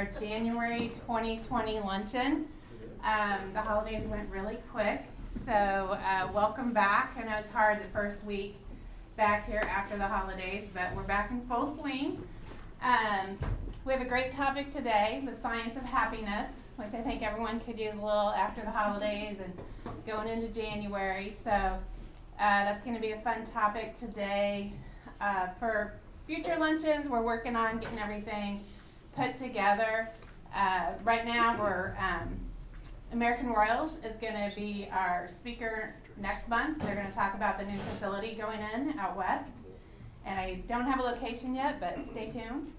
our January 2020 luncheon. The holidays went really quick, so welcome back. I know it's hard the first week back here after the holidays, but we're back in full swing. We have a great topic today, the science of happiness, which I think everyone could use a little after the holidays and going into January. So that's going to be a fun topic today. For future luncheons, we're working on getting everything put together. Right now, we're American Royals is going to be our speaker next month. They're going to talk about the new facility going in out west. And I don't have a location yet, but stay tuned.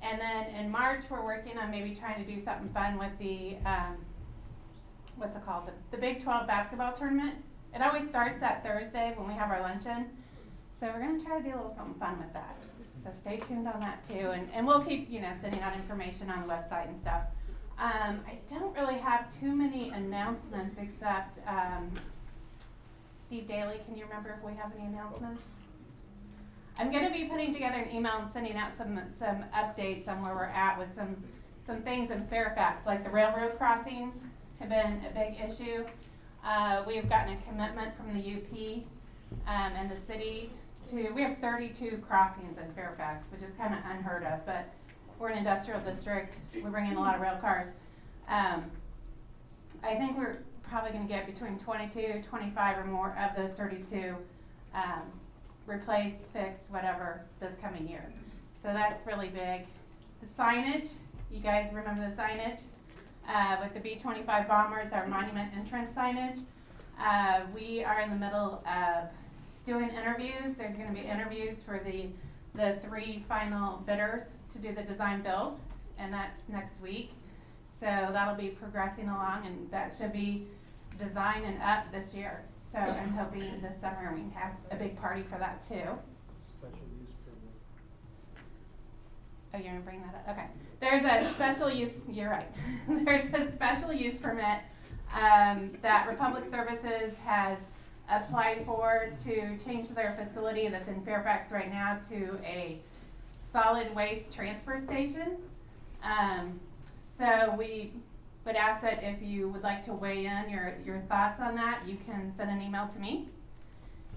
And then in March, we're working on maybe trying to do something fun with the, what's it called? The Big 12 basketball tournament. It always starts that Thursday when we have our luncheon. So we're going to try to do a little something fun with that. So stay tuned on that too. And we'll keep, sending out information on the website and stuff. I don't really have too many announcements except, Steve Daly, can you remember if we have any announcements? I'm going to be putting together an email and sending out some updates on where we're at with some things in Fairfax, like the railroad crossings have been a big issue. We have gotten a commitment from the UP and the city we have 32 crossings in Fairfax, which is kind of unheard of, but we're an industrial district. We bring in a lot of rail cars. I think we're probably going to get between 22, 25 or more of those 32 replaced, fixed, whatever, this coming year. So that's really big. The signage, you guys remember the signage? With the B-25 bomber, it's our monument entrance signage. We are in the middle of doing interviews. There's going to be interviews for the 3 final bidders to do the design build, and that's next week. So that'll be progressing along, and that should be designed and up this year. So I'm hoping this summer we can have a big party for that too. Special use permit. Oh, you're going to bring that up? Okay. There's a special use, you're right. There's a special use permit that Republic Services has applied for to change their facility that's in Fairfax right now to a solid waste transfer station. So we would ask that if you would like to weigh in your thoughts on that, you can send an email to me.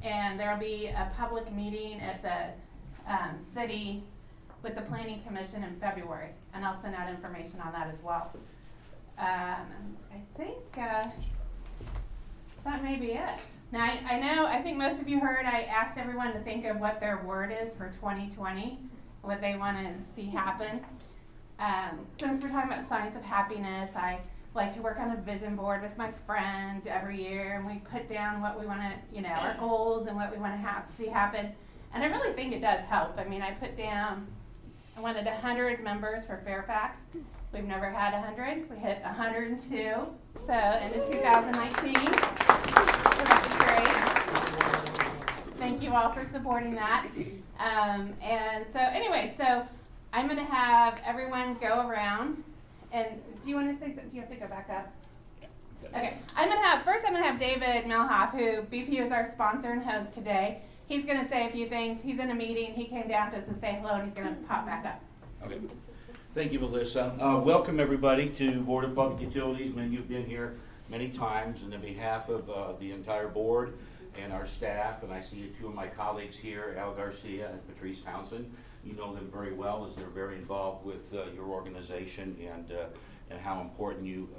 And there will be a public meeting at the city with the Planning Commission in February, and I'll send out information on that as well. I think that may be it. Now, I think most of you heard I asked everyone to think of what their word is for 2020, what they want to see happen. Since we're talking about science of happiness, I like to work on a vision board with my friends every year, and we put down what we want to, our goals and what we want to see happen. And I really think it does help. I mean, I put down, I wanted 100 members for Fairfax. We've never had 100. We hit 102. So into 2019. So that was great. Thank you all for supporting that. And so anyway, so I'm going to have everyone go around. And do you want to say something? Do you have to go back up? Okay. I'm going to have David Melhoff, who BPU is our sponsor and host today. He's going to say a few things. He's in a meeting. He came down just to say hello, and he's going to pop back up. Okay. Thank you, Melissa. Welcome, everybody, to Board of Public Utilities. Many of you have been here many times, and on behalf of the entire board and our staff, and I see 2 of my colleagues here, Al Garcia and Patrice Townsend. You know them very well, as they're very involved with your organization and how important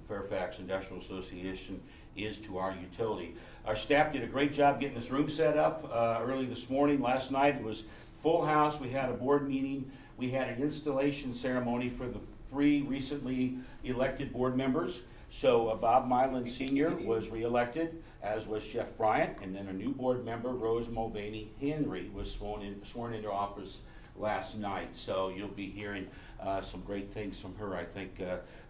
Fairfax Industrial Association is to our utility. Our staff did a great job getting this room set up early this morning. Last night it was full house. We had a board meeting. We had an installation ceremony for the 3 recently elected board members. So Bob Mylan Sr. was reelected, as was Jeff Bryant, and then a new board member, Rose Mulvaney Henry, was sworn into office last night. So you'll be hearing some great things from her. I think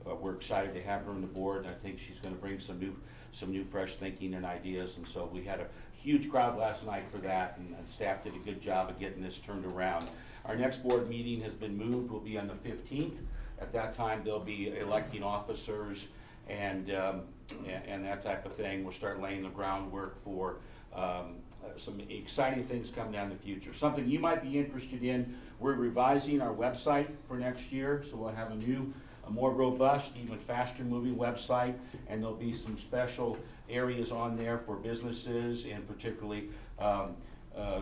we're excited to have her on the board, and I think she's going to bring some new fresh thinking and ideas. And so we had a huge crowd last night for that, and staff did a good job of getting this turned around. Our next board meeting has been moved, will be on the 15th. At that time, they'll be electing officers and that type of thing. We'll start laying the groundwork for some exciting things coming down in the future. Something you might be interested in, we're revising our website for next year, so we'll have a more robust, even faster moving website, and there'll be some special areas on there for businesses and particularly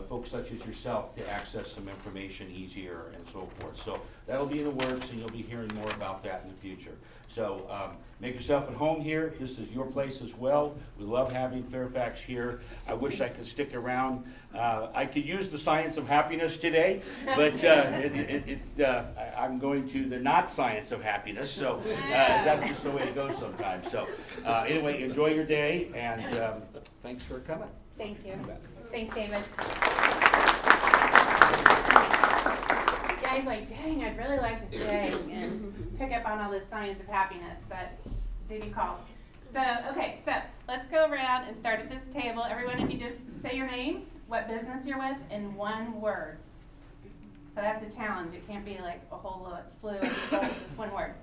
folks such as yourself to access some information easier and so forth. So that'll be in the works, and you'll be hearing more about that in the future. So make yourself at home here. This is your place as well. We love having Fairfax here. I wish I could stick around. I could use the science of happiness today, but I'm going to the not science of happiness. So that's just the way it goes sometimes. So anyway, enjoy your day, and thanks for coming. Thank you. Thanks, David. Guys, like, dang, I'd really like to stay and pick up on all this science of happiness, but duty calls. So, okay, so let's go around and start at this table. Everyone, if you just say your name, what business you're with, in one word. So that's a challenge. It can't be like a whole slew of people, just one word.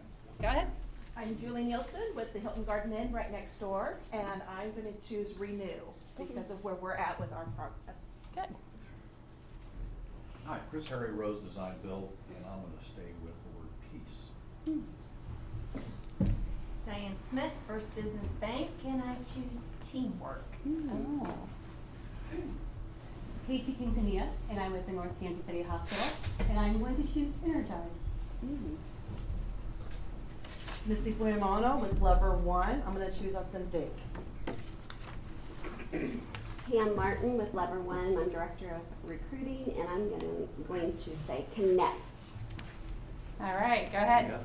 Go ahead. I'm Julie Nielsen with the Hilton Garden Inn right next door, and I'm going to choose renew because of where we're at with our progress. Good. Hi, Chris Harry, Rose Design Build, and I'm going to stay with the word peace. Diane Smith, First Business Bank, and I choose teamwork. Oh. Casey Quintanilla, and I'm with the North Kansas City Hospital, and I'm going to choose energize. Misty Fuemano with Lover One. I'm going to choose authentic. Pam Martin with Lever One. I'm Director of Recruiting, and I'm going to say connect. All right, go ahead.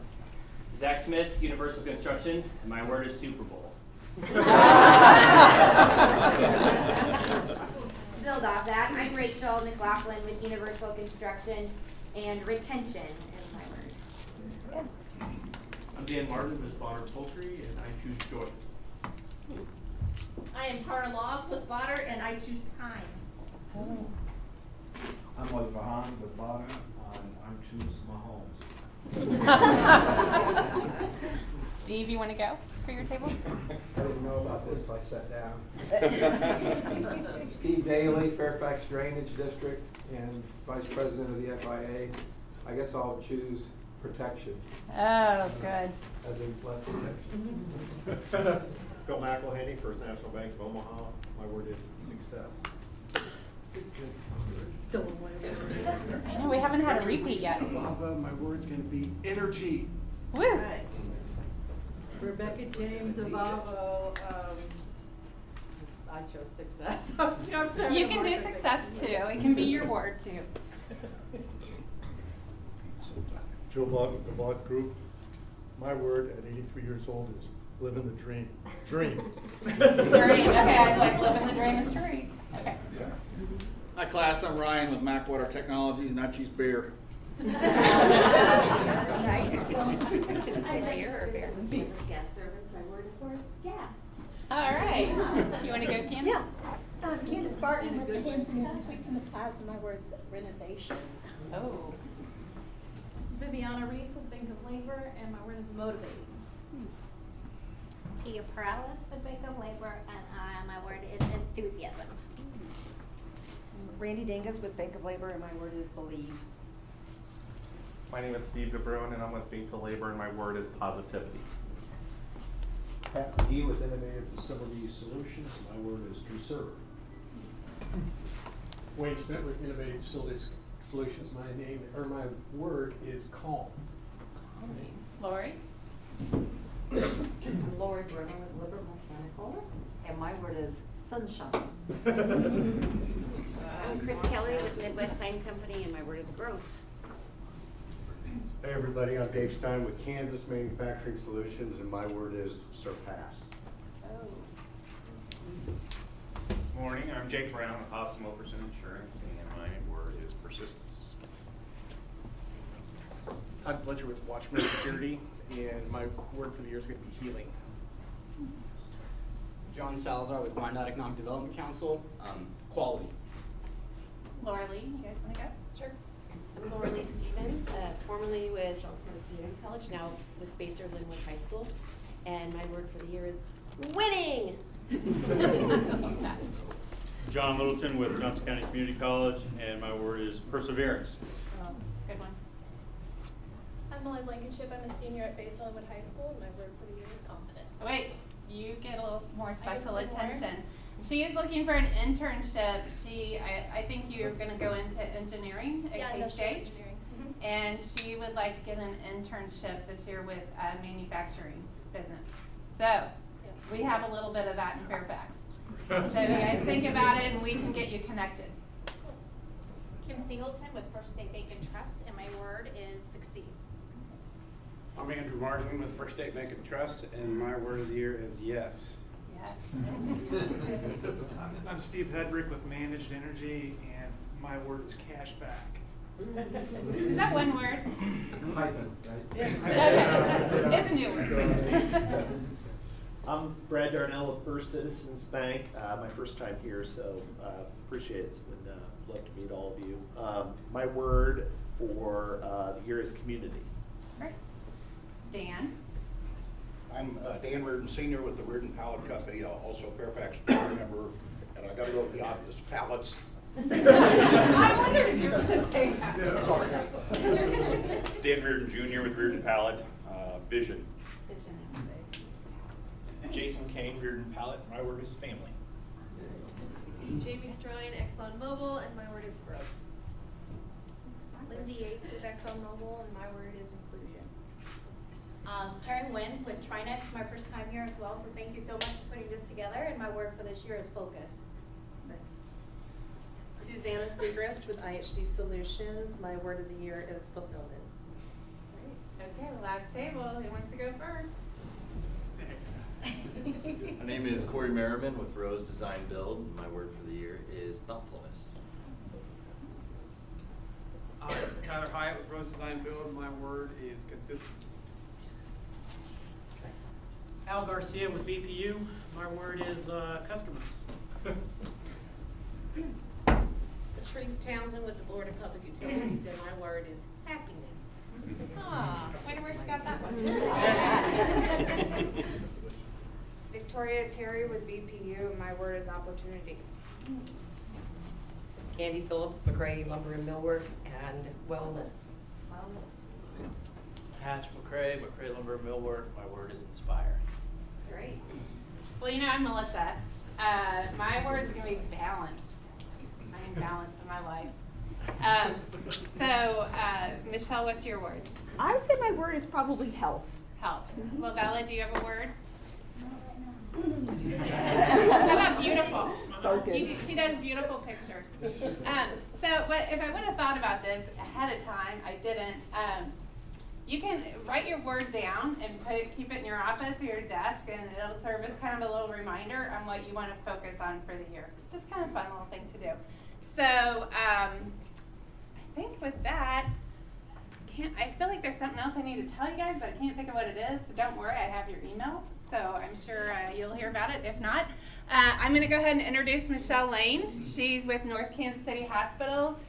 Zach Smith, Universal Construction, and my word is Super Bowl. Build off that, I'm Rachel McLaughlin with Universal Construction, and retention is my word. I'm Dan Martin with Bonner Poultry, and I choose joy. I am Tara Laws with Botter, and I choose time. I'm Lloyd Vahan with Bonner, and I choose Mahomes. Steve, you want to go for your table? I didn't know about this till I sat down. Steve Daly, Fairfax Drainage District, and Vice President of the FIA. I guess I'll choose protection, Oh, good. as in flood protection. Phil McElhaney, First National Bank of Omaha. My word is success. I know we haven't had a repeat yet. Lava, my word's gonna be energy. Woo! Right. Rebecca James of Avo, I chose success. You can do success too. It can be your word too. Joe Vaught with the Vaught Group. My word at 83 years old is living the dream. Dream. Dream. Okay, I like living the dream is true. Okay. Hi class, I'm Ryan with Macwater Technologies, and I choose beer. I'm guest service, my word of course, gas. All right. You want to go, Kim? Yeah. Candace Barton with the Hinton and Sweets in the Plaza. My word's renovation. Oh. Viviana Reese with Bank of Labor, and my word is motivating. Kia Perales with Bank of Labor, and my word is enthusiasm. Randy Dingus with Bank of Labor, and my word is believe. My name is Steve DeBruin, and I'm with Bank of Labor, and my word is positivity. Pat McGee with Innovative Facility Solutions. My word is conserve. Wayne Schmidt with Innovative Facilities Solutions. My word is calm. Lori? I'm Lori Brenner with Liberal Mechanical, and my word is sunshine. I'm Chris Kelly with Midwest Sign Company, and my word is growth. Hey everybody, I'm Dave Stein with Kansas Manufacturing Solutions, and my word is surpass. Morning, I'm Jake Brown with Austin Wilkerson Insurance, and my word is persistence. Todd Fletcher with Watchman Security, and my word for the year is going to be healing. John Salazar with Wyandotte Economic Development Council, quality. Laura Lee, you guys want to go? Sure. I'm Laura Lee Stevens, formerly with Johnson Community College, now with Baser Linwood High School, and my word for the year is winning. John Littleton with Johnson County Community College, and my word is perseverance. Good one. I'm Molly Blankenship. I'm a senior at Baselwood High School, and my word for the year is confidence. Wait, you get a little more special I get some more? attention. She is looking for an internship. I think you're gonna go into engineering at Yeah, industrial K-State. engineering. And she would like to get an internship this year with a manufacturing business. So, we have a little bit of that in Fairfax. So you guys think about it and we can get you connected. Kim Singleton with First State Bank and Trust, and my word is succeed. I'm Andrew Martin with First State Bank and Trust, and my word of the year is yes. Yes. I'm Steve Hedrick with Managed Energy, and my word is cash back. Is that one word? Hyphen, right? Okay, it's a new word. I'm Brad Darnell with First Citizens Bank. My first time here, so appreciate it. And love to meet all of you. My word for the year is community. Great. Dan? I'm Dan Reardon Sr. with the Reardon Pallet Company, also a Fairfax board member, and I got to go with the obvious, pallets. I wondered if you were going to say that. Sorry. Dan Reardon Jr. with Reardon Pallet, Vision. Jason Kane, Reardon Pallet. My word is family. Jamie Strine, ExxonMobil, and my word is growth. Lindsay Yates with ExxonMobil, and my word is inclusion. Taryn Nguyen with Trinex, my first time here as well, so thank you so much for putting this together, and my word for this year is focus. Susanna Segrist with IHD Solutions. My word of the year is fulfillment. Great. Okay, last table. Who wants to go first? My name is Corey Merriman with Rose Design Build. And my word for the year is thoughtfulness. I'm Tyler Hyatt with Rose Design Build. My word is consistency. Al Garcia with BPU. My word is customers. Patrice Townsend with the Board of Public Utilities, and my word is happiness. Aw, wonder where she got that one. Victoria Terry with BPU, and my word is opportunity. Candy Phillips, McCray Lumber and Millwork, and wellness. Hatch McCray, McCray Lumber Millwork. My word is inspire. Great. Well, you know, I'm Melissa. My word is going to be balanced. I am balanced in my life. Michelle, what's your word? I would say my word is probably health. Health. Well, Bella, do you have a word? How about beautiful? She does beautiful pictures. If I would have thought about this ahead of time, I didn't. You can write your word down and keep it in your office or your desk, and it'll serve as kind of a little reminder on what you want to focus on for the year. It's just kind of a fun little thing to do. So I think with that, I feel like there's something else I need to tell you guys, but I can't think of what it is. So don't worry, I have your email. So I'm sure you'll hear about it. If not, I'm going to go ahead and introduce Michelle Lane. She's with North Kansas City Hospital.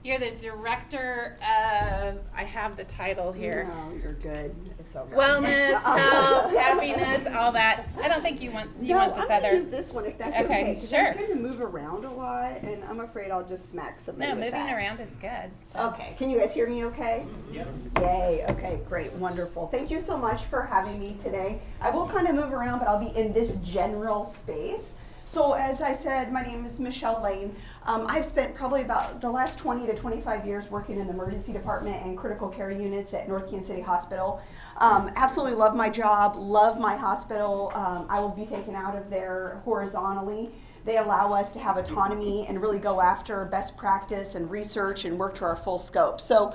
You're the director of, I have the title here. No, you're good. It's okay. Wellness, health, happiness, all that. I don't think you want this other. I'm gonna use this one if that's okay. Because Sure. I tend to move around a lot, and I'm afraid I'll just smack somebody No, with moving that. around is good. So. Okay. Can you guys hear me okay? Yep. Yay. Okay, great. Wonderful. Thank you so much for having me today. I will kind of move around, but I'll be in this general space. So as I said, my name is Michelle Lane. I've spent probably about the last 20 to 25 years working in the emergency department and critical care units at North Kansas City Hospital. Absolutely love my job, love my hospital. I will be taken out of there horizontally. They allow us to have autonomy and really go after best practice and research and work to our full scope. So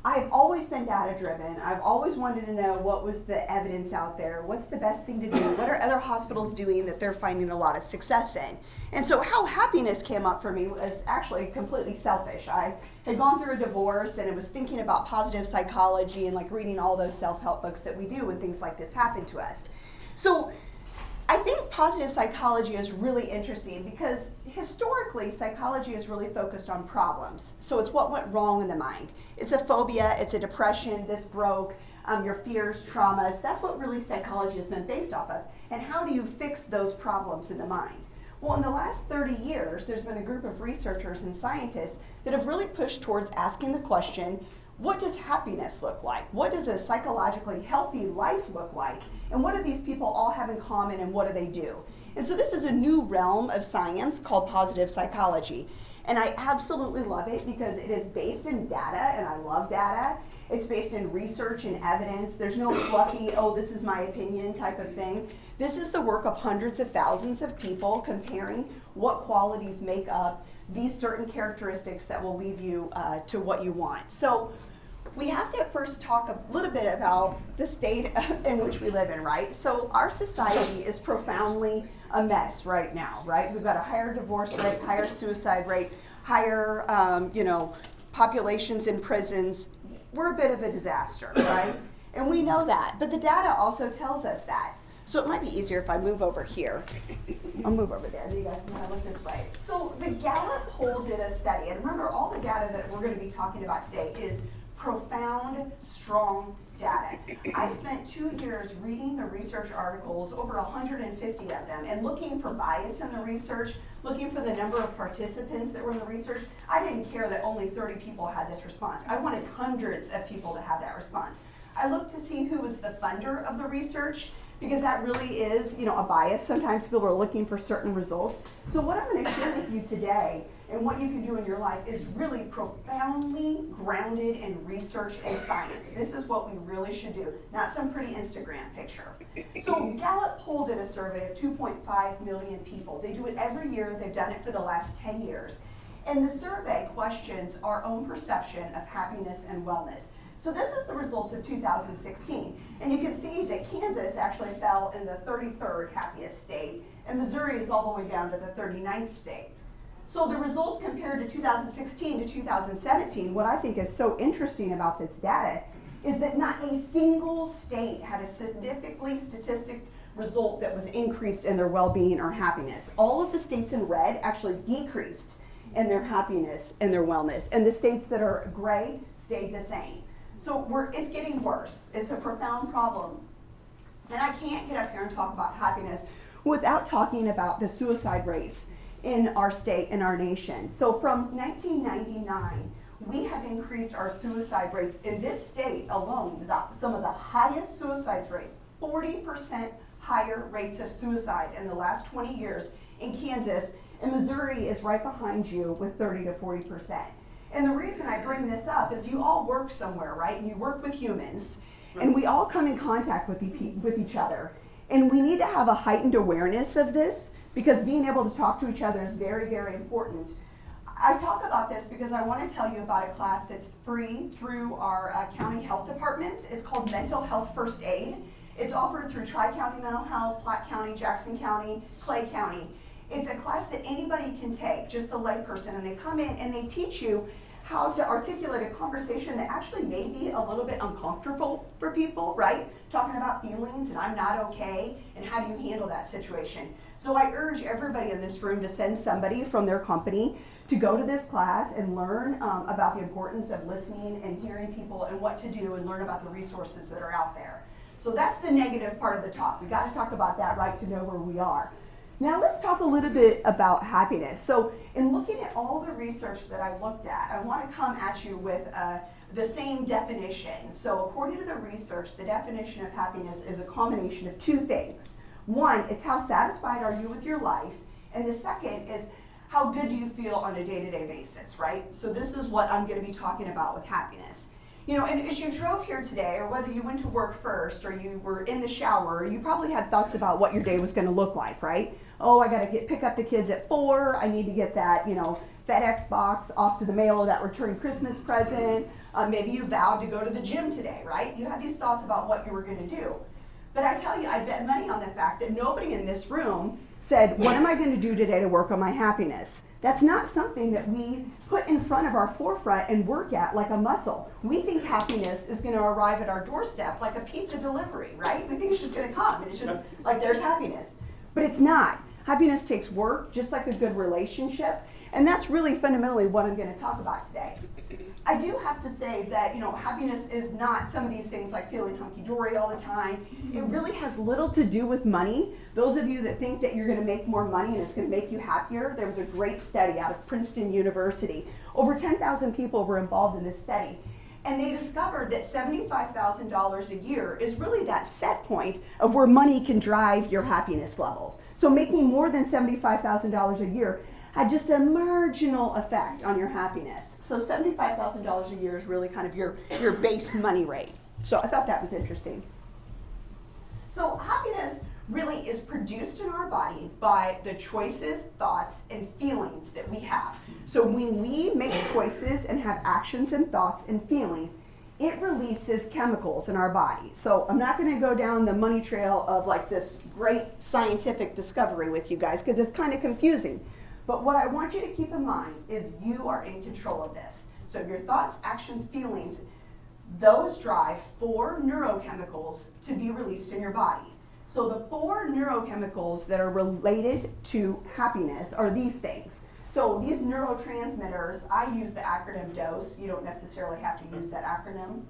I've always been data driven. I've always wanted to know what was the evidence out there. What's the best thing to do? What are other hospitals doing that they're finding a lot of success in? And so how happiness came up for me was actually completely selfish. I had gone through a divorce and I was thinking about positive psychology and like reading all those self-help books that we do when things like this happen to us. So I think positive psychology is really interesting because historically psychology is really focused on problems. So it's what went wrong in the mind. It's a phobia, it's a depression, this broke, your fears, traumas. That's what really psychology has been based off of. And how do you fix those problems in the mind? Well, in the last 30 years, there's been a group of researchers and scientists that have really pushed towards asking the question, what does happiness look like? What does a psychologically healthy life look like? And what do these people all have in common, and what do they do? And so this is a new realm of science called positive psychology. And I absolutely love it because it is based in data, and I love data. It's based in research and evidence. There's no fluffy, oh, this is my opinion type of thing. This is the work of hundreds of thousands of people comparing what qualities make up these certain characteristics that will lead you to what you want. So we have to first talk a little bit about the state in which we live in, right? So our society is profoundly a mess right now, right? We've got a higher divorce rate, higher suicide rate, higher, populations in prisons. We're a bit of a disaster, right? And we know that, but the data also tells us that. So it might be easier if I move over here. I'll move over there, you guys can kind of look this way. So the Gallup poll did a study, and remember all the data that we're going to be talking about today is profound, strong data. I spent 2 years reading the research articles, over 150 of them, and looking for bias in the research, looking for the number of participants that were in the research. I didn't care that only 30 people had this response. I wanted hundreds of people to have that response. I looked to see who was the funder of the research, because that really is, a bias. Sometimes people are looking for certain results. So what I'm going to share with you today and what you can do in your life is really profoundly grounded in research and science. This is what we really should do, not some pretty Instagram picture. So Gallup poll did a survey of 2.5 million people. They do it every year. They've done it for the last 10 years. And the survey questions our own perception of happiness and wellness. So this is the results of 2016. And you can see that Kansas actually fell in the 33rd happiest state, and Missouri is all the way down to the 39th state. So the results compared to 2016 to 2017, what I think is so interesting about this data is that not a single state had a significantly statistic result that was increased in their well-being or happiness. All of the states in red actually decreased in their happiness and their wellness, and the states that are gray stayed the same. So it's getting worse. It's a profound problem. And I can't get up here and talk about happiness without talking about the suicide rates in our state and our nation. So from 1999, we have increased our suicide rates in this state alone, some of the highest suicide rates, 40% higher rates of suicide in the last 20 years in Kansas, and Missouri is right behind you with 30 to 40%. And the reason I bring this up is you all work somewhere, right? And you work with humans, and we all come in contact with each other. And we need to have a heightened awareness of this, because being able to talk to each other is very, very important. I talk about this because I want to tell you about a class that's free through our county health departments. It's called Mental Health First Aid. It's offered through Tri-County Mental Health, Platte County, Jackson County, Clay County. It's a class that anybody can take, just the layperson, and they come in and they teach you how to articulate a conversation that actually may be a little bit uncomfortable for people, right? Talking about feelings and I'm not okay, and how do you handle that situation? So I urge everybody in this room to send somebody from their company to go to this class and learn about the importance of listening and hearing people and what to do, and learn about the resources that are out there. So that's the negative part of the talk. We got to talk about that, right, to know where we are. Now let's talk a little bit about happiness. So in looking at all the research that I looked at, I want to come at you with the same definition. So according to the research, the definition of happiness is a combination of two things. One, it's how satisfied are you with your life? And the second is how good do you feel on a day-to-day basis, right? So this is what I'm going to be talking about with happiness. And as you drove here today, or whether you went to work first, or you were in the shower, you probably had thoughts about what your day was going to look like, right? Oh, I got to pick up the kids at 4. I need to get that, FedEx box off to the mail, or that return Christmas present. Maybe you vowed to go to the gym today, right? You had these thoughts about what you were going to do. But I tell you, I bet money on the fact that nobody in this room said, what am I going to do today to work on my happiness? That's not something that we put in front of our forefront and work at like a muscle. We think happiness is going to arrive at our doorstep like a pizza delivery, right? We think it's just going to come, and it's just like there's happiness. But it's not. Happiness takes work, just like a good relationship. And that's really fundamentally what I'm going to talk about today. I do have to say that, happiness is not some of these things like feeling hunky-dory all the time. It really has little to do with money. Those of you that think that you're going to make more money and it's going to make you happier, there was a great study out of Princeton University. Over 10,000 people were involved in this study. And they discovered that $75,000 a year is really that set point of where money can drive your happiness levels. So making more than $75,000 a year had just a marginal effect on your happiness. So $75,000 a year is really kind of your base money rate. So I thought that was interesting. So happiness really is produced in our body by the choices, thoughts, and feelings that we have. So when we make choices and have actions and thoughts and feelings, it releases chemicals in our body. So I'm not going to go down the money trail of like this great scientific discovery with you guys because it's kind of confusing. But what I want you to keep in mind is you are in control of this. So your thoughts, actions, feelings, those drive 4 neurochemicals to be released in your body. So the 4 neurochemicals that are related to happiness are these things. So these neurotransmitters, I use the acronym DOSE. You don't necessarily have to use that acronym.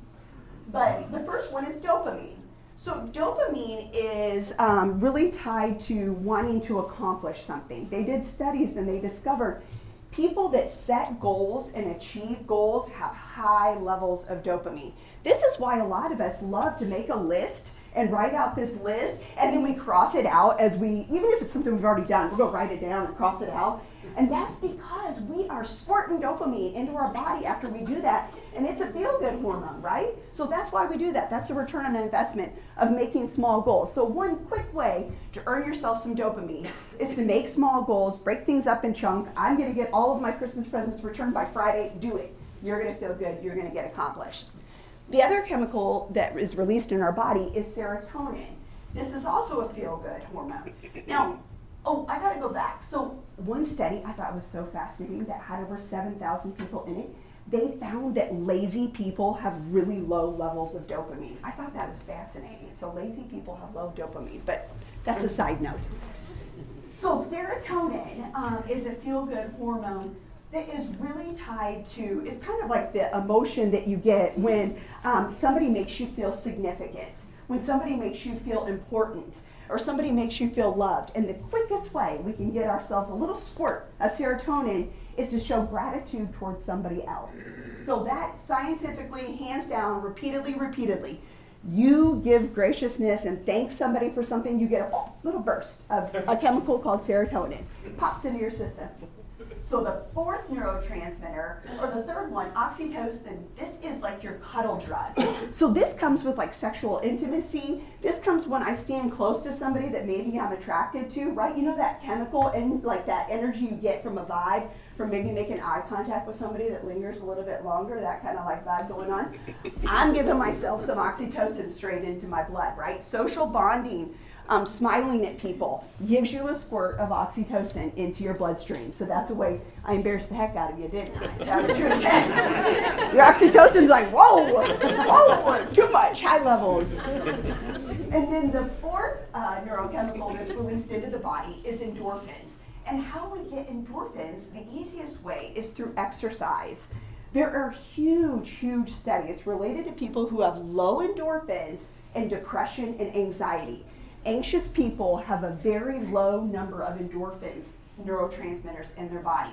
But the first one is dopamine. So dopamine is really tied to wanting to accomplish something. They did studies and they discovered people that set goals and achieve goals have high levels of dopamine. This is why a lot of us love to make a list and write out this list, and then we cross it out even if it's something we've already done, we'll go write it down and cross it out. And that's because we are squirting dopamine into our body after we do that, and it's a feel-good hormone, right? So that's why we do that. That's the return on investment of making small goals. So one quick way to earn yourself some dopamine is to make small goals, break things up in chunks. I'm gonna get all of my Christmas presents returned by Friday, do it. You're gonna feel good, you're gonna get accomplished. The other chemical that is released in our body is serotonin. This is also a feel-good hormone. Now, I gotta go back. So one study I thought was so fascinating that had over 7,000 people in it. They found that lazy people have really low levels of dopamine. I thought that was fascinating. So lazy people have low dopamine, but that's a side note. So serotonin is a feel-good hormone that is really tied to, it's kind of like the emotion that you get when somebody makes you feel significant, when somebody makes you feel important, or somebody makes you feel loved. And the quickest way we can get ourselves a little squirt of serotonin is to show gratitude towards somebody else. So that scientifically, hands down, repeatedly, you give graciousness and thank somebody for something, you get a little burst of a chemical called serotonin. It pops into your system. So the 4th neurotransmitter, or the 3rd one, oxytocin, this is like your cuddle drug. So this comes with like sexual intimacy. This comes when I stand close to somebody that maybe I'm attracted to, right? You know that chemical and like that energy you get from a vibe, from maybe making eye contact with somebody that lingers a little bit longer, that kind of like vibe going on. I'm giving myself some oxytocin straight into my blood, right? Social bonding, smiling at people gives you a squirt of oxytocin into your bloodstream. So that's a way. I embarrassed the heck out of you, didn't I? That was too intense. Your oxytocin's like, whoa, too much, high levels. And then the 4th neurochemical that's released into the body is endorphins. And how we get endorphins, the easiest way is through exercise. There are huge studies related to people who have low endorphins and depression and anxiety. Anxious people have a very low number of endorphins, neurotransmitters in their body.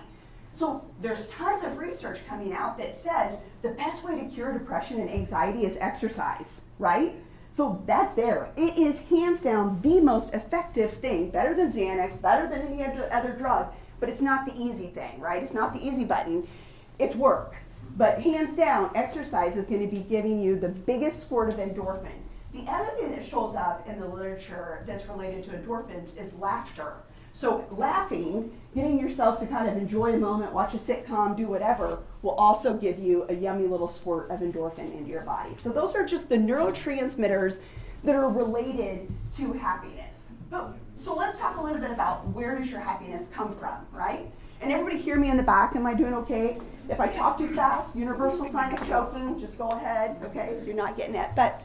So there's tons of research coming out that says the best way to cure depression and anxiety is exercise, right? So that's there. It is hands down the most effective thing, better than Xanax, better than any other drug, but it's not the easy thing, right? It's not the easy button, it's work. But hands down, exercise is going to be giving you the biggest squirt of endorphin. The other thing that shows up in the literature that's related to endorphins is laughter. So laughing, getting yourself to kind of enjoy a moment, watch a sitcom, do whatever, will also give you a yummy little squirt of endorphin into your body. So those are just the neurotransmitters that are related to happiness. So let's talk a little bit about where does your happiness come from, right? And everybody hear me in the back, am I doing okay? If I talk too fast, universal sign of choking, just go ahead, okay, if you're not getting it. But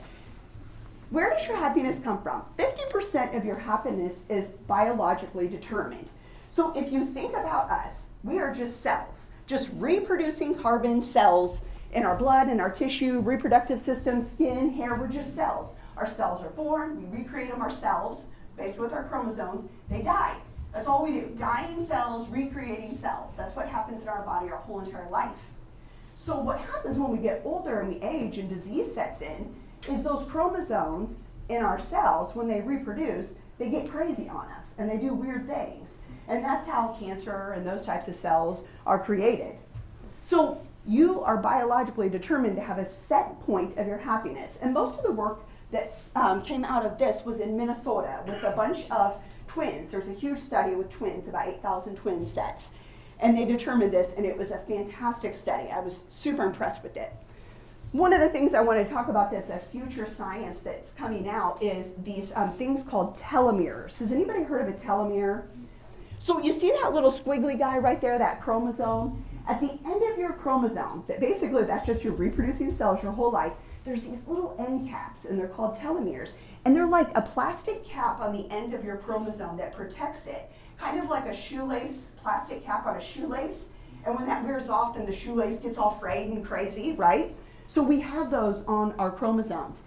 where does your happiness come from? 50% of your happiness is biologically determined. So if you think about us, we are just cells, just reproducing carbon cells in our blood, in our tissue, reproductive system, skin, hair, we're just cells. Our cells are born, we recreate them ourselves, based with our chromosomes, they die. That's all we do, dying cells, recreating cells. That's what happens in our body our whole entire life. So what happens when we get older and we age and disease sets in is those chromosomes in our cells, when they reproduce, they get crazy on us and they do weird things. And that's how cancer and those types of cells are created. So you are biologically determined to have a set point of your happiness. And most of the work that came out of this was in Minnesota with a bunch of twins. There's a huge study with twins, about 8,000 twin sets. And they determined this, and it was a fantastic study. I was super impressed with it. One of the things I want to talk about that's a future science that's coming out is these things called telomeres. Has anybody heard of a telomere? So you see that little squiggly guy right there, that chromosome? At the end of your chromosome, that basically that's just your reproducing cells your whole life, there's these little end caps, and they're called telomeres. And they're like a plastic cap on the end of your chromosome that protects it, kind of like a shoelace, plastic cap on a shoelace. And when that wears off, then the shoelace gets all frayed and crazy, right? So we have those on our chromosomes.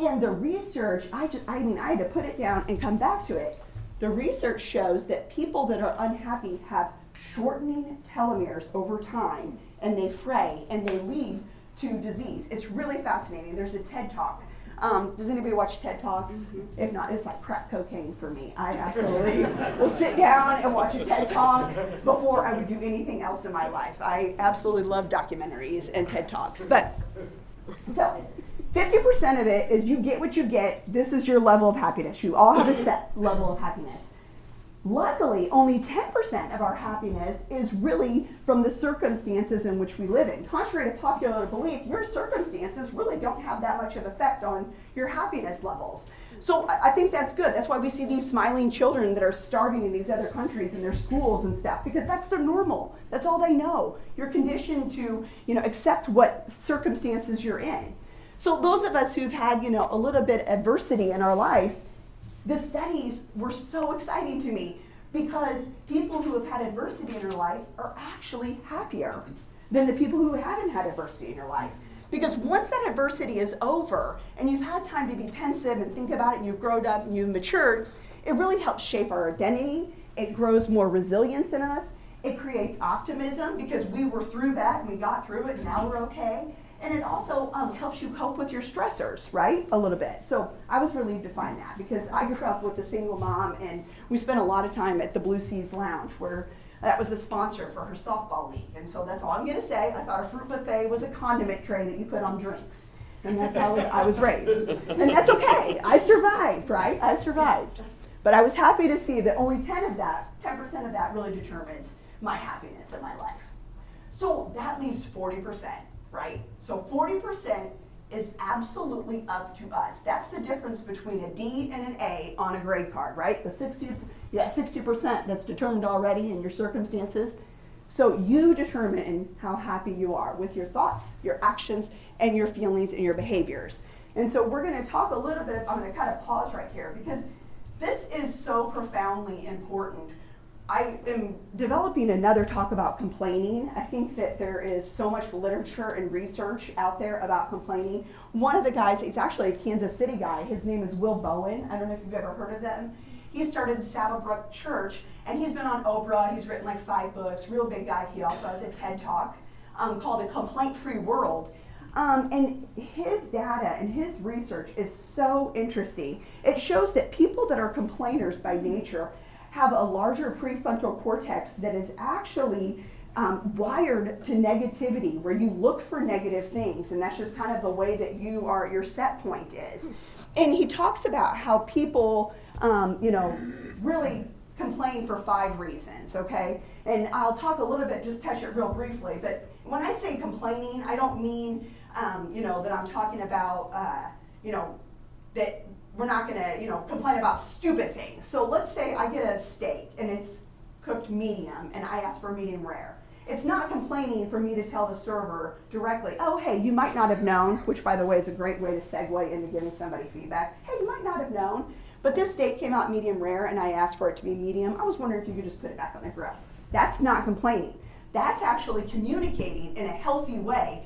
And the research, I had to put it down and come back to it. The research shows that people that are unhappy have shortening telomeres over time, and they fray, and they lead to disease. It's really fascinating. There's a TED Talk. Does anybody watch TED Talks? If not, it's like crack cocaine for me. I absolutely will sit down and watch a TED Talk before I would do anything else in my life. I absolutely love documentaries and TED Talks. But so 50% of it is you get what you get. This is your level of happiness. You all have a set level of happiness. Luckily, only 10% of our happiness is really from the circumstances in which we live in. Contrary to popular belief, your circumstances really don't have that much of effect on your happiness levels. So I think that's good. That's why we see these smiling children that are starving in these other countries in their schools and stuff, because that's their normal. That's all they know. You're conditioned to, accept what circumstances you're in. So those of us who've had, a little bit of adversity in our lives, the studies were so exciting to me because people who have had adversity in their life are actually happier than the people who haven't had adversity in their life. Because once that adversity is over and you've had time to be pensive and think about it and you've grown up and you've matured, it really helps shape our identity. It grows more resilience in us. It creates optimism because we were through that and we got through it and now we're okay. And it also helps you cope with your stressors, right? A little bit. So I was relieved to find that because I grew up with a single mom and we spent a lot of time at the Blue Seas Lounge where that was the sponsor for her softball league. And so that's all I'm going to say. I thought a fruit buffet was a condiment tray that you put on drinks. And that's how I was raised. And that's okay. I survived, right? I survived. But I was happy to see that only 10% of that really determines my happiness in my life. So that leaves 40%. Right? So 40% is absolutely up to us. That's the difference between a D and an A on a grade card, right? The 60% that's determined already in your circumstances. So you determine how happy you are with your thoughts, your actions, and your feelings and your behaviors. And so we're going to talk a little bit, I'm going to kind of pause right here because this is so profoundly important. I am developing another talk about complaining. I think that there is so much literature and research out there about complaining. One of the guys, he's actually a Kansas City guy, his name is Will Bowen. I don't know if you've ever heard of them. He started Saddlebrook Church, and he's been on Oprah. He's written like 5 books, real big guy. He also has a TED Talk called A Complaint-Free World. And his data and his research is so interesting. It shows that people that are complainers by nature have a larger prefrontal cortex that is actually wired to negativity, where you look for negative things, and that's just kind of the way that your set point is. And he talks about how people, really complain for 5 reasons, okay? And I'll talk a little bit, just touch it real briefly, but when I say complaining, I don't mean, that I'm talking about, that we're not gonna, complain about stupid things. So let's say I get a steak and it's cooked medium and I ask for medium rare. It's not complaining for me to tell the server directly, oh, hey, you might not have known, which by the way is a great way to segue into giving somebody feedback. Hey, you might not have known, But this steak came out medium rare and I asked for it to be medium. I was wondering if you could just put it back on the grill. That's not complaining. That's actually communicating in a healthy way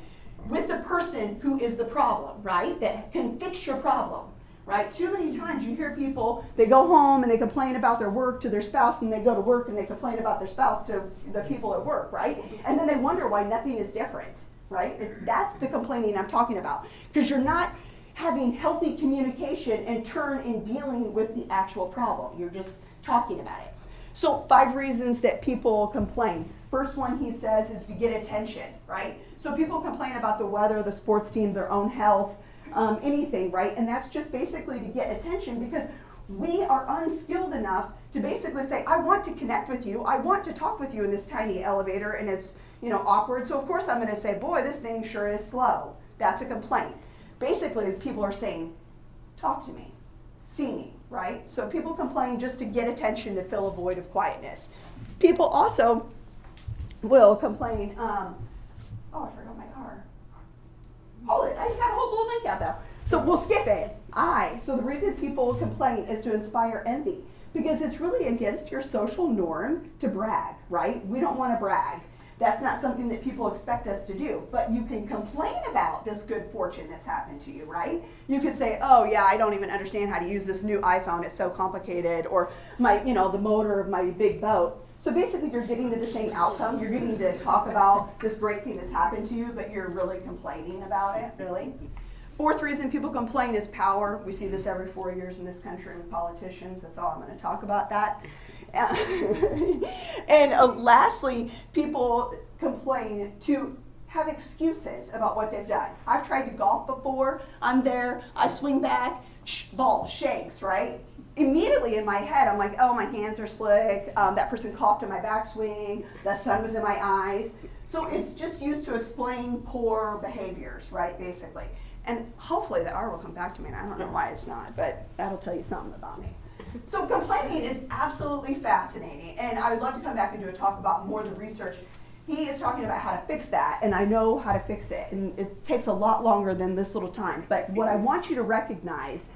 with the person who is the problem, right? That can fix your problem, right? Too many times you hear people, they go home and they complain about their work to their spouse, and they go to work and they complain about their spouse to the people at work, right? And then they wonder why nothing is different, right? That's the complaining I'm talking about. Because you're not having healthy communication in turn in dealing with the actual problem. You're just talking about it. So 5 reasons that people complain. First one he says is to get attention, right? So people complain about the weather, the sports team, their own health, anything, right? And that's just basically to get attention because we are unskilled enough to basically say, I want to connect with you. I want to talk with you in this tiny elevator and it's, awkward. So of course I'm going to say, boy, this thing sure is slow. That's a complaint. Basically, people are saying, talk to me, see me, right? So people complain just to get attention, to fill a void of quietness. People also will complain, I forgot my car. Hold it, I just had a whole little link out there. So we'll skip it. So the reason people complain is to inspire envy because it's really against your social norm to brag, right? We don't want to brag. That's not something that people expect us to do, but you can complain about this good fortune that's happened to you, right? You could say, oh yeah, I don't even understand how to use this new iPhone, it's so complicated, or the motor of my big boat. So basically you're getting to the same outcome, you're getting to talk about this great thing that's happened to you, but you're really complaining about it, really. 4th reason people complain is power. We see this every 4 years in this country with politicians. That's all I'm going to talk about that. And lastly, people complain to have excuses about what they've done. I've tried to golf before. I'm there. I swing back. Ball shakes, right? Immediately in my head, I'm like, oh, my hands are slick. That person coughed in my backswing. The sun was in my eyes. So it's just used to explain poor behaviors, right, basically. And hopefully the R will come back to me, and I don't know why it's not, but that'll tell you something about me. So complaining is absolutely fascinating, and I would love to come back and do a talk about more of the research. He is talking about how to fix that, and I know how to fix it, and it takes a lot longer than this little time. But what I want you to recognize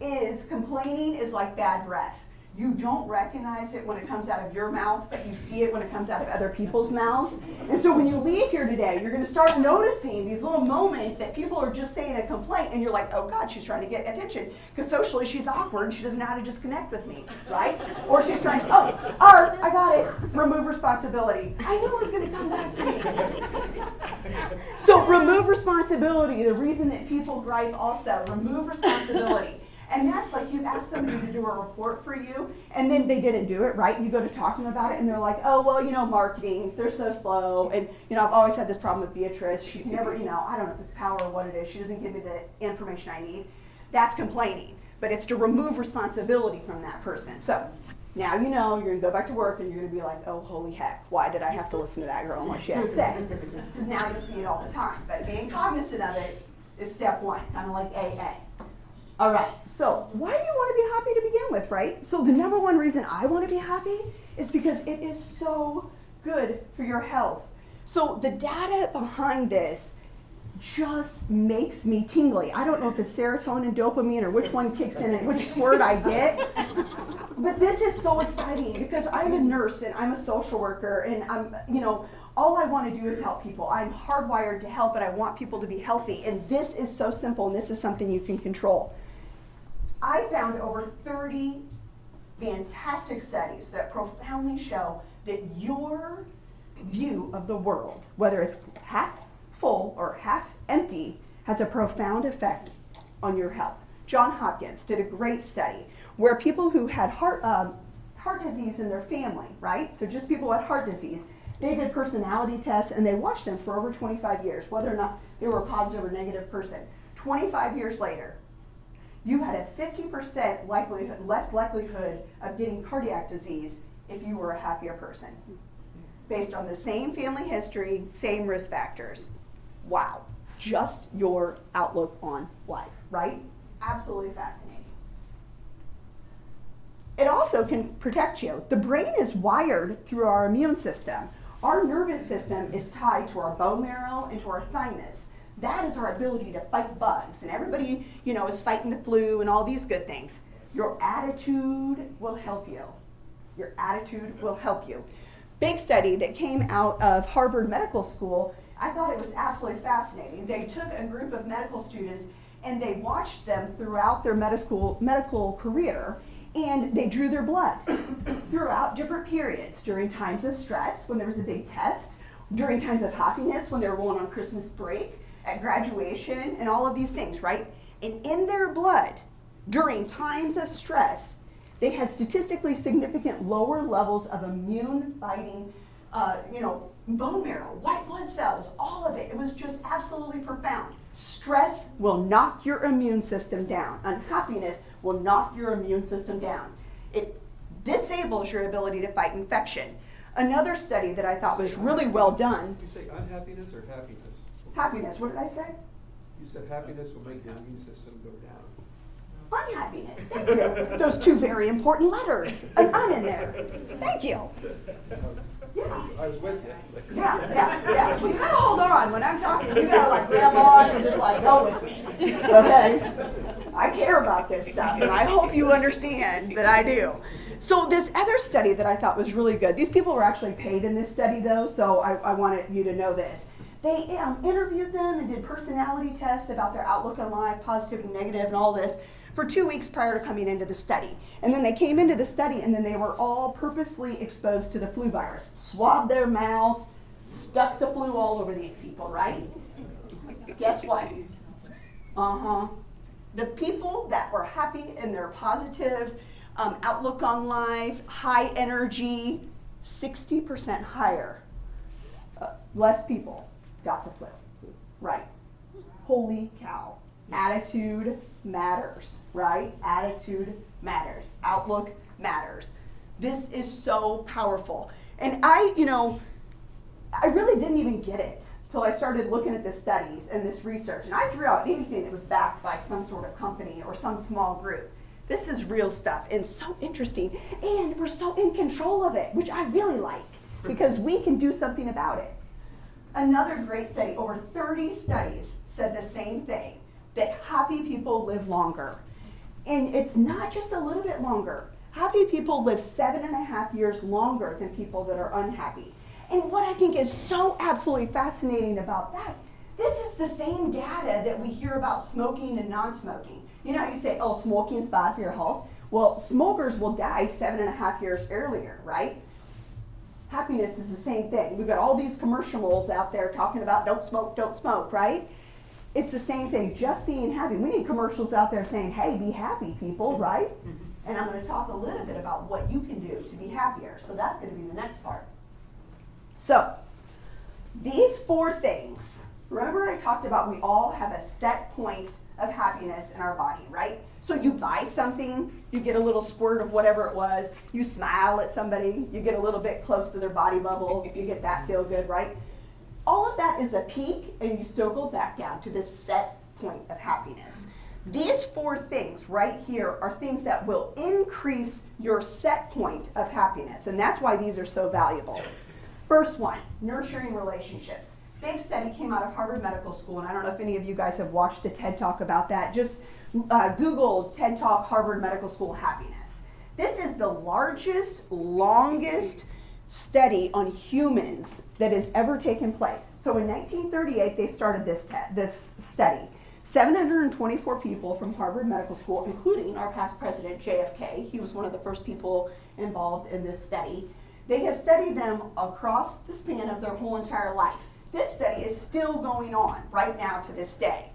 is complaining is like bad breath. You don't recognize it when it comes out of your mouth, but you see it when it comes out of other people's mouths. And so when you leave here today, you're going to start noticing these little moments that people are just saying a complaint, and you're like, oh God, she's trying to get attention. Because socially she's awkward, she doesn't know how to just connect with me, right? Or she's trying to, Art, I got it. Remove responsibility. I knew it was going to come back to me. So remove responsibility, the reason that people gripe also, remove responsibility. And that's like you ask somebody to do a report for you, and then they didn't do it, right? You go to talk to them about it, and they're like, oh, well, marketing, they're so slow. And, I've always had this problem with Beatrice. She can never, I don't know if it's power or what it is. She doesn't give me the information I need. That's complaining. But it's to remove responsibility from that person. So now you're going to go back to work, and you're going to be like, oh, holy heck, why did I have to listen to that girl and what she had to say? Because now you see it all the time. But being cognizant of it is step 1, kind of like AA. All right, so why do you want to be happy to begin with, right? So the number 1 reason I want to be happy is because it is so good for your health. So the data behind this just makes me tingly. I don't know if it's serotonin, dopamine, or which one kicks in and which squirt I get. But this is so exciting because I'm a nurse and I'm a social worker, and I'm, all I want to do is help people. I'm hardwired to help, and I want people to be healthy. And this is so simple, and this is something you can control. I found over 30 fantastic studies that profoundly show that your view of the world, whether it's half full or half empty, has a profound effect on your health. John Hopkins did a great study where people who had heart disease in their family, right? So just people with heart disease, they did personality tests, and they watched them for over 25 years, whether or not they were a positive or negative person. 25 years later, you had a 50% less likelihood of getting cardiac disease if you were a happier person, based on the same family history, same risk factors. Wow, just your outlook on life, right? Absolutely fascinating. It also can protect you. The brain is wired through our immune system. Our nervous system is tied to our bone marrow and to our thymus. That is our ability to fight bugs. And everybody, is fighting the flu and all these good things. Your attitude will help you. Your attitude will help you. Big study that came out of Harvard Medical School, I thought it was absolutely fascinating. They took a group of medical students and they watched them throughout their medical career, and they drew their blood throughout different periods, during times of stress, when there was a big test, during times of happiness, when they were going on Christmas break, at graduation, and all of these things, right? And in their blood, during times of stress, they had statistically significant lower levels of immune-fighting, bone marrow, white blood cells, all of it. It was just absolutely profound. Stress will knock your immune system down. Unhappiness will knock your immune system down. It disables your ability to fight infection. Another study that I thought was really well done. You say unhappiness or happiness? Happiness, what did I say? You said happiness will make your immune system go down. Unhappiness, thank you. Those two very important letters, an un in there. Thank you. Yeah. I was with you. Yeah. Well, you gotta hold on. When I'm talking, you gotta like grab on and just like go with me. Okay? I care about this stuff, and I hope you understand that I do. So this other study that I thought was really good, these people were actually paid in this study though, so I wanted you to know this. They interviewed them and did personality tests about their outlook on life, positive and negative and all this, for 2 weeks prior to coming into the study. And then they came into the study and then they were all purposely exposed to the flu virus, swabbed their mouth, stuck the flu all over these people, right? Guess what? The people that were happy in their positive outlook on life, high energy, 60% higher. Less people got the flu, right? Holy cow. Attitude matters, right? Attitude matters. Outlook matters. This is so powerful. And I really didn't even get it till I started looking at the studies and this research. And I threw out anything that was backed by some sort of company or some small group. This is real stuff and so interesting. And we're so in control of it, which I really like, because we can do something about it. Another great study, over 30 studies said the same thing, that happy people live longer. And it's not just a little bit longer. Happy people live 7.5 years longer than people that are unhappy. And what I think is so absolutely fascinating about that, this is the same data that we hear about smoking and non-smoking. You know, you say, oh, smoking's bad for your health. Well, smokers will die 7.5 years earlier, right? Happiness is the same thing. We've got all these commercials out there talking about don't smoke, right? It's the same thing, just being happy. We need commercials out there saying, hey, be happy, people, right? And I'm going to talk a little bit about what you can do to be happier. So that's going to be the next part. So, these 4 things, remember I talked about we all have a set point of happiness in our body, right? So you buy something, you get a little squirt of whatever it was, you smile at somebody, you get a little bit close to their body bubble, you get that feel good, right? All of that is a peak, and you still go back down to this set point of happiness. These 4 things right here are things that will increase your set point of happiness, and that's why these are so valuable. First one, nurturing relationships. Big study came out of Harvard Medical School, and I don't know if any of you guys have watched the TED Talk about that. Just Google TED Talk Harvard Medical School happiness. This is the largest, longest study on humans that has ever taken place. So in 1938, they started this study. 724 people from Harvard Medical School, including our past president, JFK. He was one of the first people involved in this study. They have studied them across the span of their whole entire life. This study is still going on right now to this day.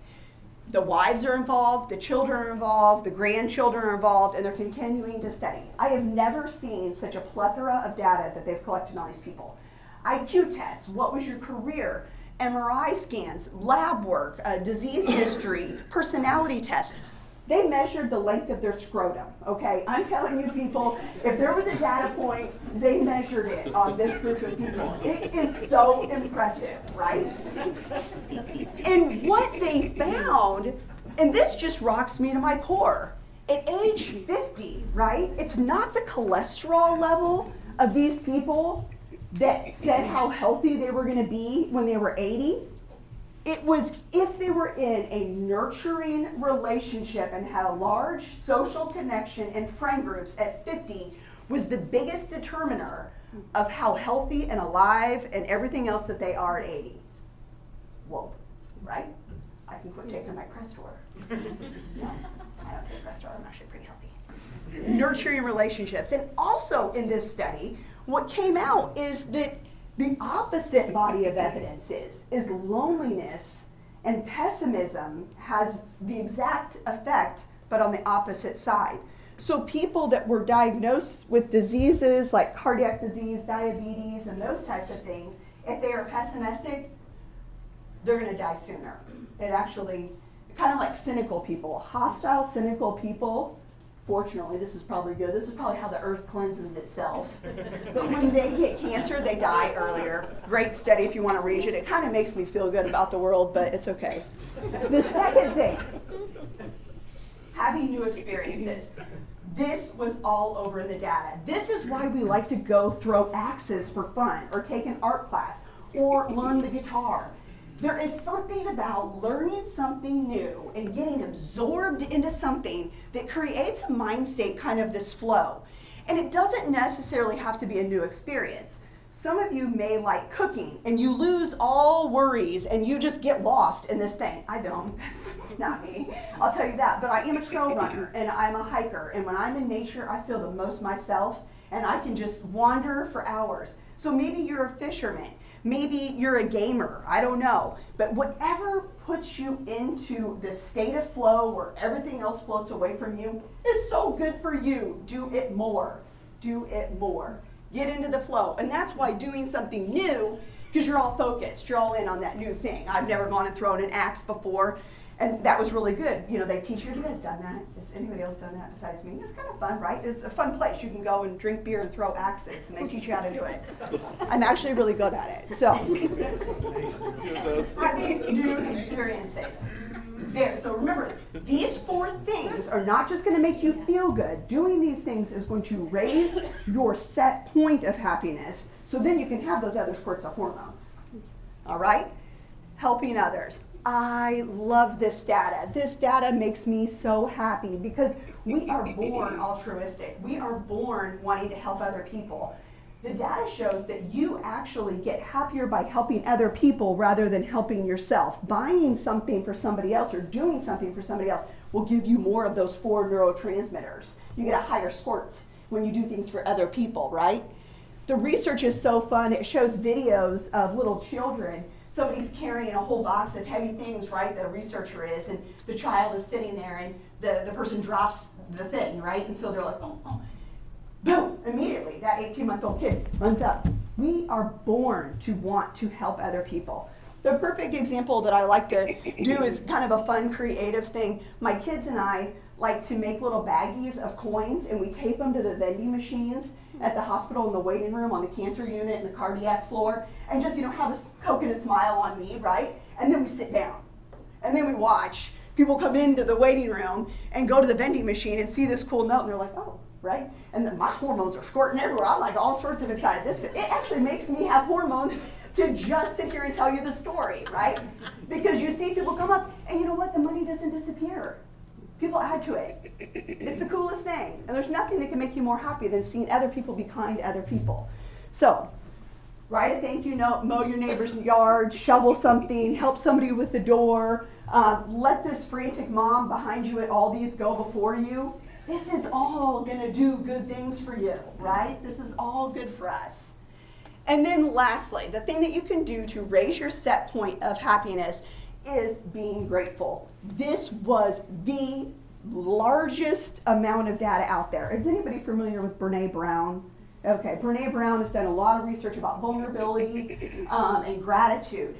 The wives are involved, the children are involved, the grandchildren are involved, and they're continuing to study. I have never seen such a plethora of data that they've collected on these people. IQ tests, what was your career, MRI scans, lab work, disease history, personality tests. They measured the length of their scrotum, okay? I'm telling you people, if there was a data point, they measured it on this group of people. It is so impressive, right? And what they found, and this just rocks me to my core, at age 50, right? It's not the cholesterol level of these people that said how healthy they were gonna be when they were 80. It was if they were in a nurturing relationship and had a large social connection and friend groups at 50 was the biggest determiner of how healthy and alive and everything else that they are at 80. Whoa, right? I can quit taking my Crestor. No, I don't take Crestor. I'm actually pretty healthy. Nurturing relationships. And also in this study, what came out is that the opposite body of evidence is loneliness and pessimism has the exact effect, but on the opposite side. So people that were diagnosed with diseases like cardiac disease, diabetes, and those types of things, if they are pessimistic, they're going to die sooner. It actually, kind of like cynical people, hostile, cynical people. Fortunately, this is probably good. This is probably how the earth cleanses itself. But when they get cancer, they die earlier. Great study if you want to read it. It kind of makes me feel good about the world, but it's okay. The second thing, having new experiences. This was all over in the data. This is why we like to go throw axes for fun, or take an art class, or learn the guitar. There is something about learning something new and getting absorbed into something that creates a mind state, kind of this flow. And it doesn't necessarily have to be a new experience. Some of you may like cooking and you lose all worries and you just get lost in this thing. I don't, that's not me, I'll tell you that. But I am a trail runner and I'm a hiker, and when I'm in nature, I feel the most myself and I can just wander for hours. So maybe you're a fisherman, maybe you're a gamer, I don't know. But whatever puts you into this state of flow where everything else floats away from you is so good for you. Do it more. Do it more. Get into the flow. And that's why doing something new, because you're all focused, you're all in on that new thing. I've never gone and thrown an axe before, and that was really good. You know, they teach you, have you guys done that? Has anybody else done that besides me? It's kind of fun, right? It's a fun place. You can go and drink beer and throw axes, and they teach you how to do it. I'm actually really good at it. So, having new experiences. There, so remember, these 4 things are not just going to make you feel good. Doing these things is going to raise your set point of happiness, so then you can have those other squirts of hormones. All right? Helping others. I love this data. This data makes me so happy because we are born altruistic. We are born wanting to help other people. The data shows that you actually get happier by helping other people rather than helping yourself. Buying something for somebody else or doing something for somebody else will give you more of those 4 neurotransmitters. You get a higher squirt when you do things for other people, right? The research is so fun. It shows videos of little children. Somebody's carrying a whole box of heavy things, right, that a researcher is, and the child is sitting there and the person drops the thing, right? And so they're like, oh. Boom, immediately that 18-month-old kid runs up. We are born to want to help other people. The perfect example that I like to do is kind of a fun, creative thing. My kids and I like to make little baggies of coins, and we tape them to the vending machines at the hospital, in the waiting room, on the cancer unit, and the cardiac floor, and just, have a Coke and a smile on me, right? And then we sit down, and then we watch people come into the waiting room and go to the vending machine and see this cool note, and they're like, oh, right? And then my hormones are squirting everywhere. I'm like all sorts of excited. It actually makes me have hormones to just sit here and tell you the story, right? Because you see people come up, and you know what? The money doesn't disappear. People add to it. It's the coolest thing. And there's nothing that can make you more happy than seeing other people be kind to other people. So, write a thank you note, mow your neighbor's yard, shovel something, help somebody with the door, let this frantic mom behind you at Aldi's go before you. This is all going to do good things for you, right? This is all good for us. And then lastly, the thing that you can do to raise your set point of happiness is being grateful. This was the largest amount of data out there. Is anybody familiar with Brene Brown? Okay, Brene Brown has done a lot of research about vulnerability and gratitude.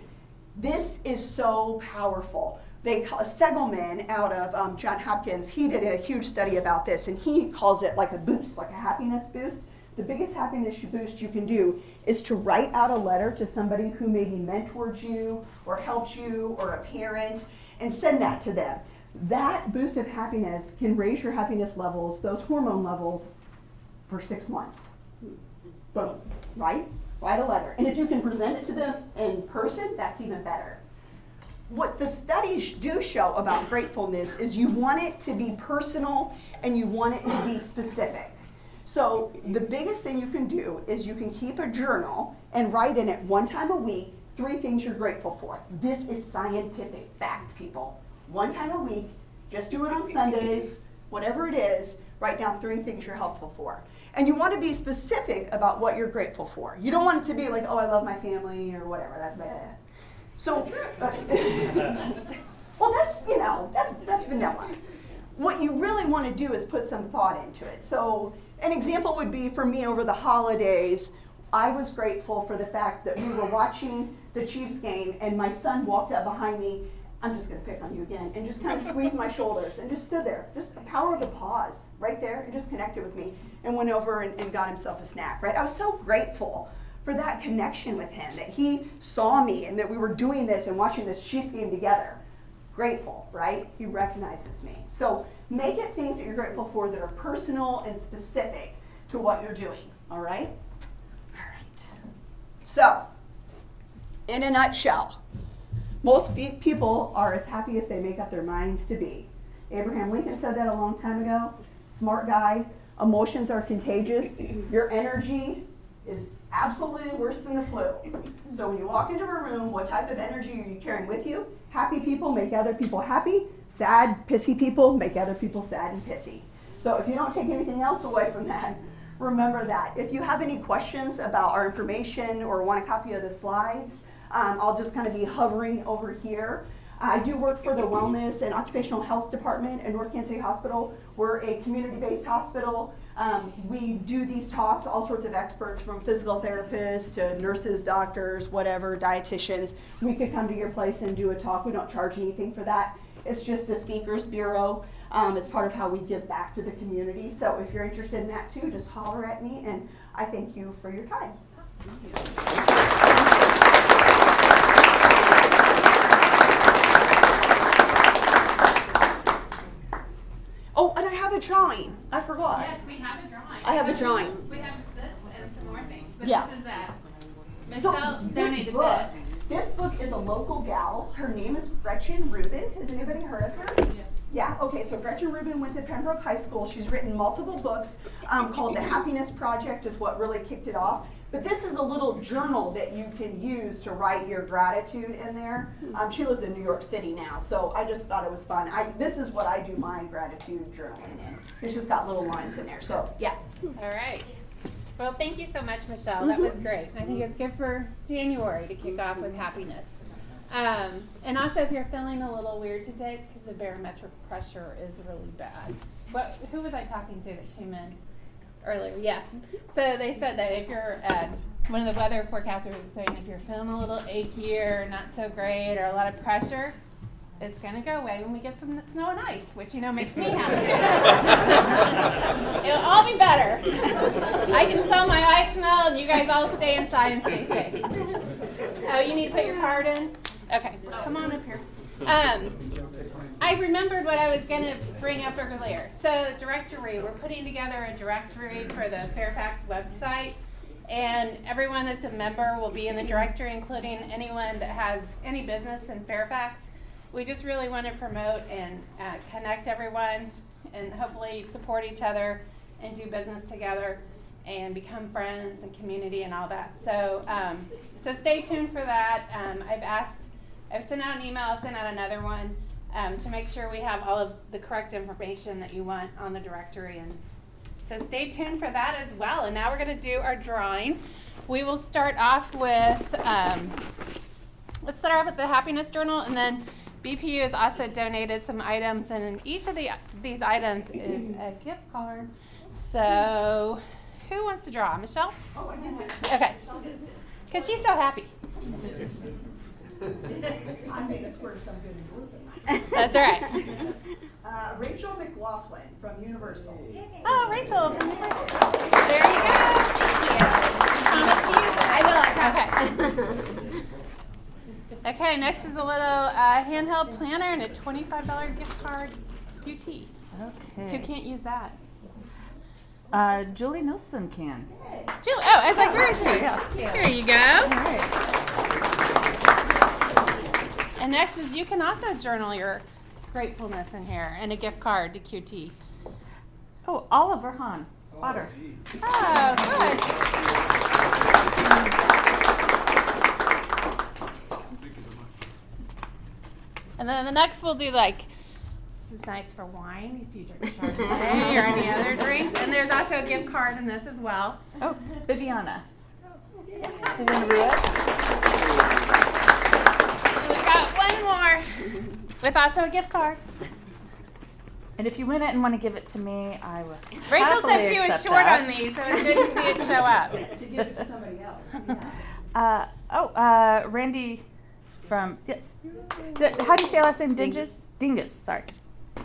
This is so powerful. Segelman out of Johns Hopkins, he did a huge study about this, and he calls it like a boost, like a happiness boost. The biggest happiness boost you can do is to write out a letter to somebody who maybe mentored you or helped you or a parent, and send that to them. That boost of happiness can raise your happiness levels, those hormone levels, for 6 months. Boom, right? Write a letter. And if you can present it to them in person, that's even better. what the studies do show about gratefulness is you want it to be personal and you want it to be specific. So the biggest thing you can do is you can keep a journal and write in it 1 time a week 3 things you're grateful for. This is scientific fact, people. 1 time a week, just do it on Sundays, whatever it is, write down 3 things you're helpful for. And you want to be specific about what you're grateful for. You don't want it to be like, oh, I love my family or whatever. That's bad. So, well, that's vanilla. What you really want to do is put some thought into it. So an example would be for me over the holidays, I was grateful for the fact that we were watching the Chiefs game and my son walked up behind me, I'm just going to pick on you again, and just kind of squeezed my shoulders and just stood there. Just the power of the pause right there and just connected with me and went over and got himself a snack, right? I was so grateful for that connection with him, that he saw me and that we were doing this and watching this Chiefs game together. Grateful, right? He recognizes me. So make it things that you're grateful for that are personal and specific to what you're doing, all right? All right. So, in a nutshell, most people are as happy as they make up their minds to be. Abraham Lincoln said that a long time ago. Smart guy. Emotions are contagious. Your energy is absolutely worse than the flu. So when you walk into a room, what type of energy are you carrying with you? Happy people make other people happy. Sad, pissy people make other people sad and pissy. So if you don't take anything else away from that, remember that. If you have any questions about our information or want a copy of the slides, I'll just kind of be hovering over here. I do work for the Wellness and Occupational Health Department at North Kansas City Hospital. We're a community-based hospital. We do these talks, all sorts of experts from physical therapists to nurses, doctors, whatever, dietitians. We could come to your place and do a talk. We don't charge anything for that. It's just a speakers bureau. It's part of how we give back to the community. So if you're interested in that too, just holler at me, and I thank you for your time. Oh, and I have a drawing. I forgot. Yes, we have a drawing. I have a drawing. We have this and some more things. But Yeah. This is Michelle donated this. This book is a local gal. Her name is Gretchen Rubin. Has anybody heard of her? Yes. Yeah, okay, so Gretchen Rubin went to Pembroke High School. She's written multiple books called The Happiness Project is what really kicked it off. But this is a little journal that you can use to write your gratitude in there. She lives in New York City now, so I just thought it was fun. This is what I do my gratitude journaling in. It's just got little lines in there, so yeah. All right. Well, thank you so much, Michelle. That was great. I think it's good for January to kick off with happiness. And also, if you're feeling a little weird today, it's because the barometric pressure is really bad. Who was I talking to that came in earlier? Yes. So they said that if you're one of the weather forecasters is saying if you're feeling a little achy or not so great or a lot of pressure, it's going to go away when we get some snow and ice, which, makes me happy. It'll all be better. I can sell my ice melt, and you guys all stay inside and stay safe. Oh, you need to put your card in? Okay, come on up here. I remembered what I was going to bring up earlier. So the directory, we're putting together a directory for the Fairfax website, and everyone that's a member will be in the directory, including anyone that has any business in Fairfax. We just really want to promote and connect everyone and hopefully support each other and do business together and become friends and community and all that. So so stay tuned for that. I've sent out an email, I'll send out another one to make sure we have all of the correct information that you want on the directory. And so stay tuned for that as well. And now we're going to do our drawing. We will start off with, let's start off with the happiness journal, and then BPU has also donated some items, and each of these items is a gift card. So, who wants to draw? Michelle? Oh, I get to. Okay. Because she's so happy. I made a squirt of some good in your That's all right. Rachel McLaughlin from Universal. Oh, Rachel from Universal. There you go. I will. Okay. Okay, next is a little handheld planner and a $25 gift card to UT. Okay. Who can't use that? Julie Nilsson can. Julie, I was like, where is she? Here you go. All right. And next is you can also journal your gratefulness in here and a gift card to QT. Oh, Oliver Hahn, water. Oh, good. And then the next we'll do like, it's nice for wine if you drink Chardonnay or any other drinks. And there's also a gift card in this as well. Oh, Viviana. Viviana Ruiz. We've got one more with also a gift card. And if you win it and want to give it to me, I will. Rachel happily said she was accept short that. on these, so it's good to see it show up. To give it to somebody else. Randy from, yes. How do you say your last name? Dingus? Dingus, sorry. All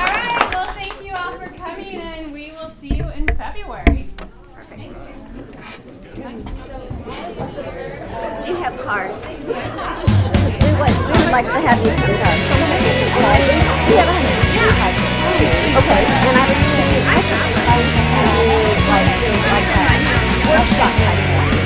right, well, thank you all for coming, and we will see you in February. Do you have cards? We would like to have you come down. We have 100. Okay, and I would say I would like to have you like do like a workshop type thing.